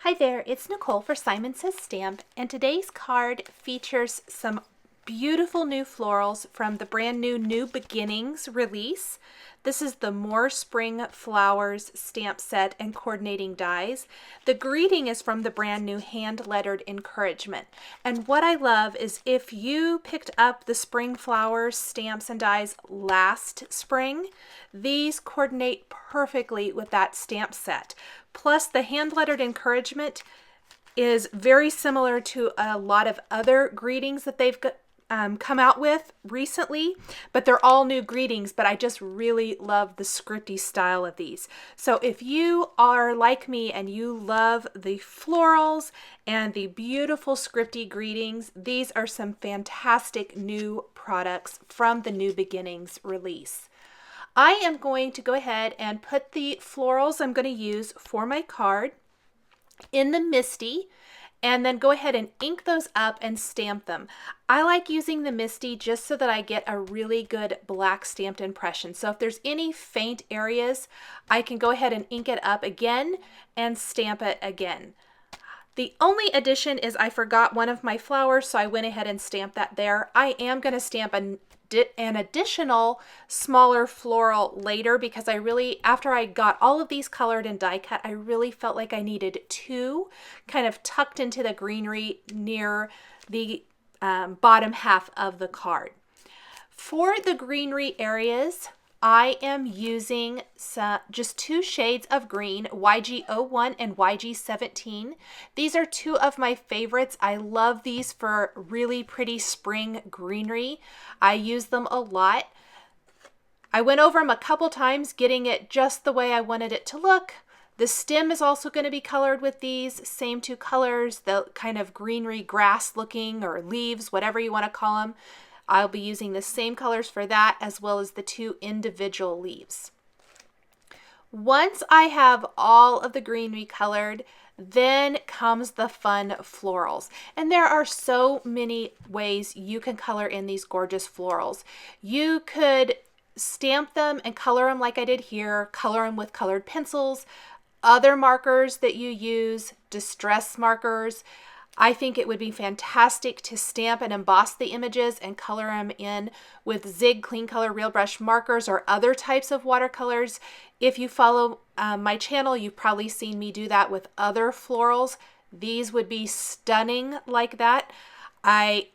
Hi there, it's Nicole for Simon Says Stamp, and today's card features some beautiful new florals from the brand new New Beginnings release. This is the More Spring Flowers stamp set and coordinating dies. The greeting is from the brand new hand-lettered encouragement. And what I love is if you picked up the Spring Flowers stamps and dies last spring, these coordinate perfectly with that stamp set. Plus, the hand-lettered encouragement is very similar to a lot of other greetings that they've come out with recently, but they're all new greetings, but I just really love the scripty style of these. So if you are like me and you love the florals and the beautiful scripty greetings, these are some fantastic new products from the New Beginnings release. I am going to go ahead and put the florals I'm going to use for my card in the Misty and then go ahead and ink those up and stamp them. I like using the Misty just so that I get a really good black stamped impression. So if there's any faint areas, I can go ahead and ink it up again and stamp it again. The only addition is I forgot one of my flowers, so I went ahead and stamped that there. I am going to stamp an additional smaller floral later because after I got all of these colored and die cut, I really felt like I needed two kind of tucked into the greenery near the bottom half of the card. For the greenery areas, I am using just two shades of green, YG01 and YG17. These are two of my favorites. I love these for really pretty spring greenery. I use them a lot. I went over them a couple times, getting it just the way I wanted it to look. The stem is also going to be colored with these same two colors, the kind of greenery grass looking or leaves, whatever you want to call them. I'll be using the same colors for that as well as the two individual leaves. Once I have all of the greenery colored, then comes the fun florals. And there are so many ways you can color in these gorgeous florals. You could stamp them and color them like I did here, color them with colored pencils, other markers that you use, distress markers. I think it would be fantastic to stamp and emboss the images and color them in with Zig Clean Color Real Brush markers or other types of watercolors. If you follow my channel, you've probably seen me do that with other florals. These would be stunning like that. I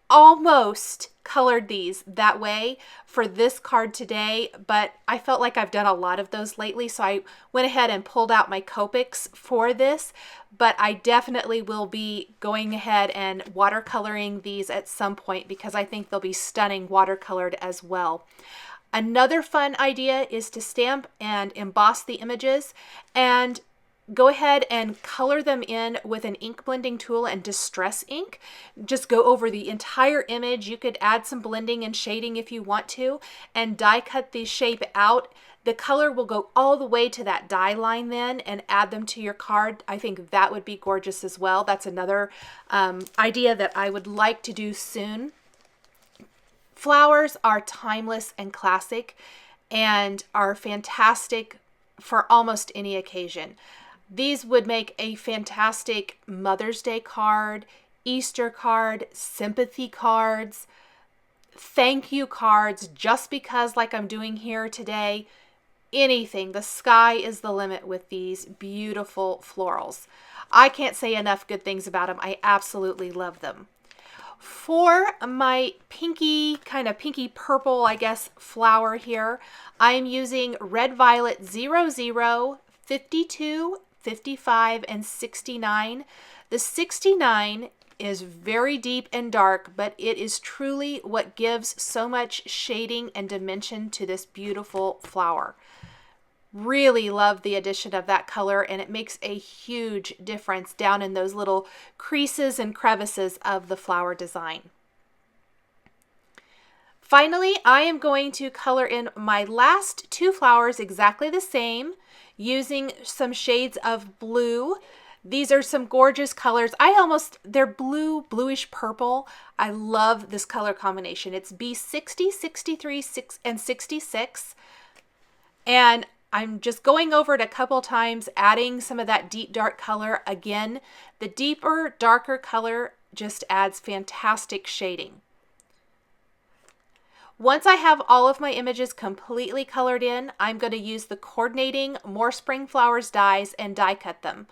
almost colored these that way for this card today, but I felt like I've done a lot of those lately, so I went ahead and pulled out my Copics for this, but I definitely will be going ahead and watercoloring these at some point because I think they'll be stunning watercolored as well. Another fun idea is to stamp and emboss the images and go ahead and color them in with an ink blending tool and distress ink. Just go over the entire image. You could add some blending and shading if you want to, and die cut the shape out. The color will go all the way to that die line then and add them to your card. I think that would be gorgeous as well. That's another idea that I would like to do soon. Flowers are timeless and classic and are fantastic for almost any occasion. These would make a fantastic Mother's Day card, Easter card, sympathy cards, thank you cards, just because like I'm doing here today. Anything. The sky is the limit with these beautiful florals. I can't say enough good things about them. I absolutely love them. For my pinky, kind of pinky purple, I guess, flower here, I am using Red Violet 00, 52, 55, and 69. The 69 is very deep and dark, but it is truly what gives so much shading and dimension to this beautiful flower. Really love the addition of that color, and it makes a huge difference down in those little creases and crevices of the flower design. Finally, I am going to color in my last two flowers exactly the same, using some shades of blue. These are some gorgeous colors. They're blue, bluish purple. I love this color combination. It's B60, 63, and 66. And I'm just going over it a couple times, adding some of that deep dark color. Again, the deeper, darker color just adds fantastic shading. Once I have all of my images completely colored in, I'm going to use the coordinating More Spring Flowers dies and die cut them.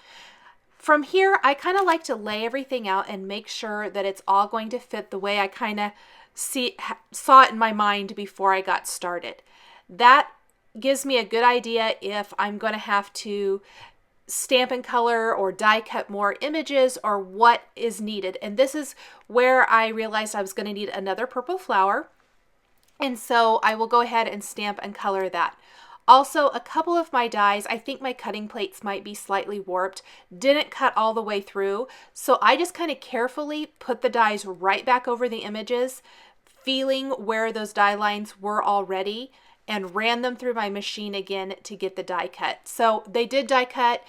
From here, I kind of like to lay everything out and make sure that it's all going to fit the way I kind of saw it in my mind before I got started. That gives me a good idea if I'm going to have to stamp and color or die cut more images or what is needed. And this is where I realized I was going to need another purple flower. And so I will go ahead and stamp and color that. Also, a couple of my dies, I think my cutting plates might be slightly warped, didn't cut all the way through. So I just kind of carefully put the dies right back over the images, feeling where those die lines were already, and ran them through my machine again to get the die cut. So they did die cut.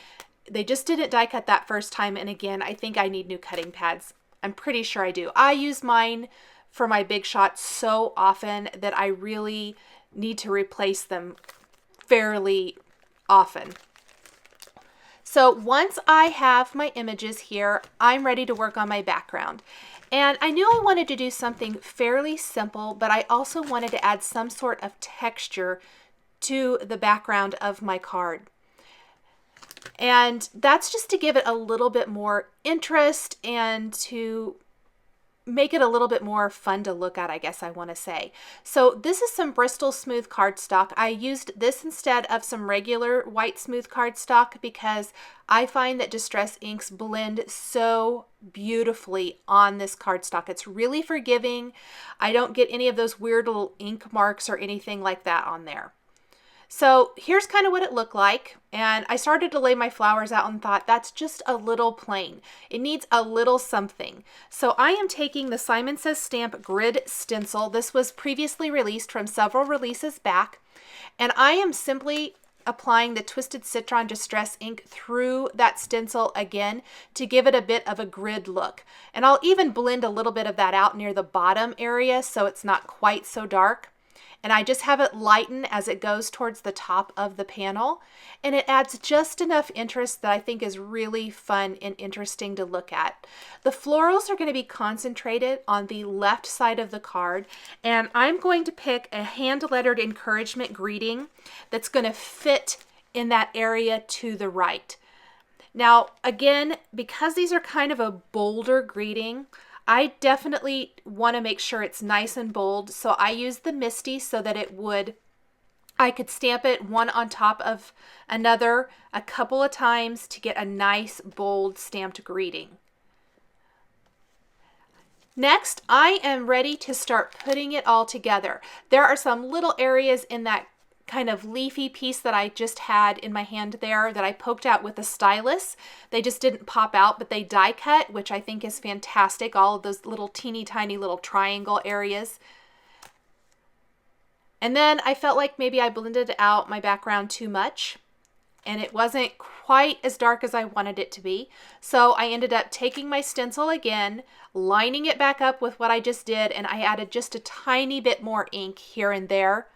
They just didn't die cut that first time. And again, I think I need new cutting pads. I'm pretty sure I do. I use mine for my big shots so often that I really need to replace them fairly often. So once I have my images here, I'm ready to work on my background. And I knew I wanted to do something fairly simple, but I also wanted to add some sort of texture to the background of my card. And that's just to give it a little bit more interest and to make it a little bit more fun to look at, I guess I want to say. So this is some Bristol Smooth cardstock. I used this instead of some regular white smooth cardstock because I find that Distress inks blend so beautifully on this cardstock. It's really forgiving. I don't get any of those weird little ink marks or anything like that on there. So here's kind of what it looked like. And I started to lay my flowers out and thought that's just a little plain. It needs a little something. So I am taking the Simon Says Stamp Grid Stencil. This was previously released from several releases back. And I am simply applying the Twisted Citron Distress ink through that stencil again to give it a bit of a grid look. And I'll even blend a little bit of that out near the bottom area so it's not quite so dark. And I just have it lighten as it goes towards the top of the panel. And it adds just enough interest that I think is really fun and interesting to look at. The florals are going to be concentrated on the left side of the card. And I'm going to pick a hand-lettered encouragement greeting that's going to fit in that area to the right. Now, again, because these are kind of a bolder greeting, I definitely want to make sure it's nice and bold. So I used the Misty so that I could stamp it one on top of another a couple of times to get a nice bold stamped greeting. Next, I am ready to start putting it all together. There are some little areas in that kind of leafy piece that I just had in my hand there that I poked out with a stylus. They just didn't pop out, but they die cut, which I think is fantastic. All of those little teeny tiny little triangle areas. And then I felt like maybe I blended out my background too much and it wasn't quite as dark as I wanted it to be. So I ended up taking my stencil again, lining it back up with what I just did, and I added just a tiny bit more ink here and there.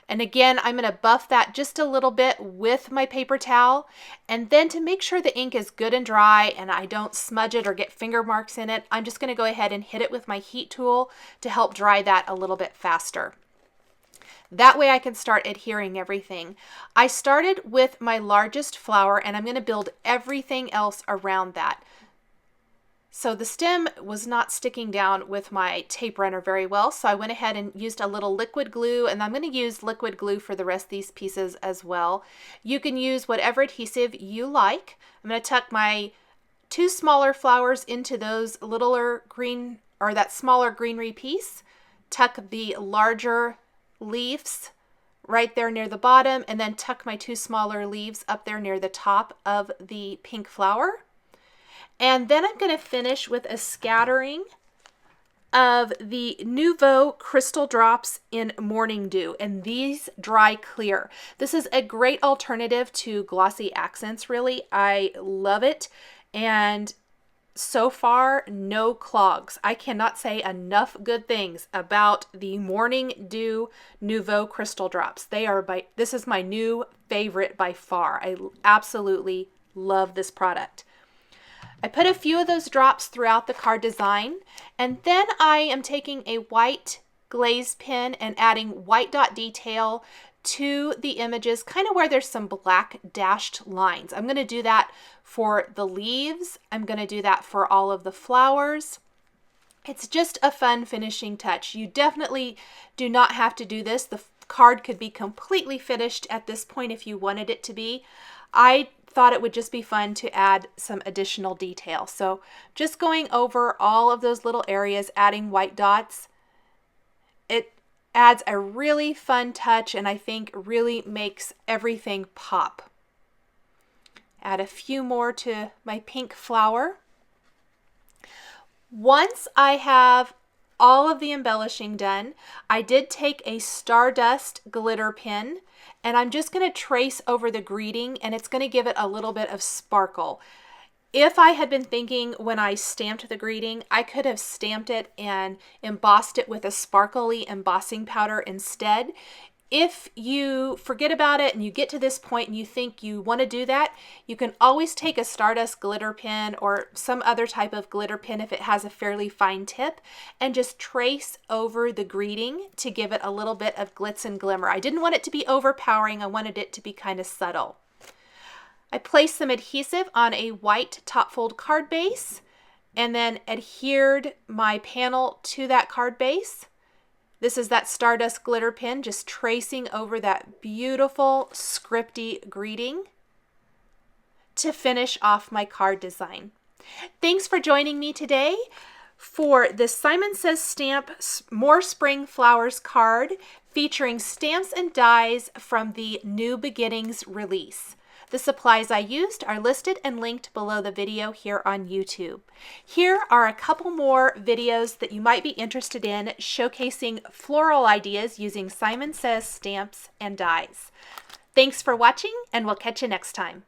And again, I'm going to buff that just a little bit with my paper towel. And then to make sure the ink is good and dry and I don't smudge it or get finger marks in it, I'm just going to go ahead and hit it with my heat tool to help dry that a little bit faster. That way I can start adhering everything. I started with my largest flower and I'm going to build everything else around that. So the stem was not sticking down with my tape runner very well, so I went ahead and used a little liquid glue, and I'm going to use liquid glue for the rest of these pieces as well. You can use whatever adhesive you like. I'm going to tuck my two smaller flowers into those littler green, or that smaller greenery piece, tuck the larger leaves right there near the bottom, and then tuck my two smaller leaves up there near the top of the pink flower. And then I'm going to finish with a scattering of the Nouveau Crystal Drops in Morning Dew, and these dry clear. This is a great alternative to glossy accents, really. I love it, and so far, no clogs. I cannot say enough good things about the Morning Dew Nouveau Crystal Drops. This is my new favorite by far. I absolutely love this product. I put a few of those drops throughout the card design, and then I am taking a white glaze pen and adding white dot detail to the images, kind of where there's some black dashed lines. I'm going to do that for the leaves. I'm going to do that for all of the flowers. It's just a fun finishing touch. You definitely do not have to do this. The card could be completely finished at this point if you wanted it to be. I thought it would just be fun to add some additional detail. So just going over all of those little areas, adding white dots. It adds a really fun touch and I think really makes everything pop. Add a few more to my pink flower. Once I have all of the embellishing done, I did take a Stardust glitter pen and I'm just going to trace over the greeting, and it's going to give it a little bit of sparkle. If I had been thinking when I stamped the greeting, I could have stamped it and embossed it with a sparkly embossing powder instead. If you forget about it and you get to this point and you think you want to do that, you can always take a Stardust glitter pen or some other type of glitter pen if it has a fairly fine tip and just trace over the greeting to give it a little bit of glitz and glimmer. I didn't want it to be overpowering. I wanted it to be kind of subtle. I placed some adhesive on a white top fold card base and then adhered my panel to that card base. This is that Stardust glitter pen, just tracing over that beautiful scripty greeting to finish off my card design. Thanks for joining me today for this Simon Says Stamp More Spring Flowers card featuring stamps and dies from the New Beginnings release. The supplies I used are listed and linked below the video here on YouTube. Here are a couple more videos that you might be interested in showcasing floral ideas using Simon Says stamps and dies. Thanks for watching, and we'll catch you next time.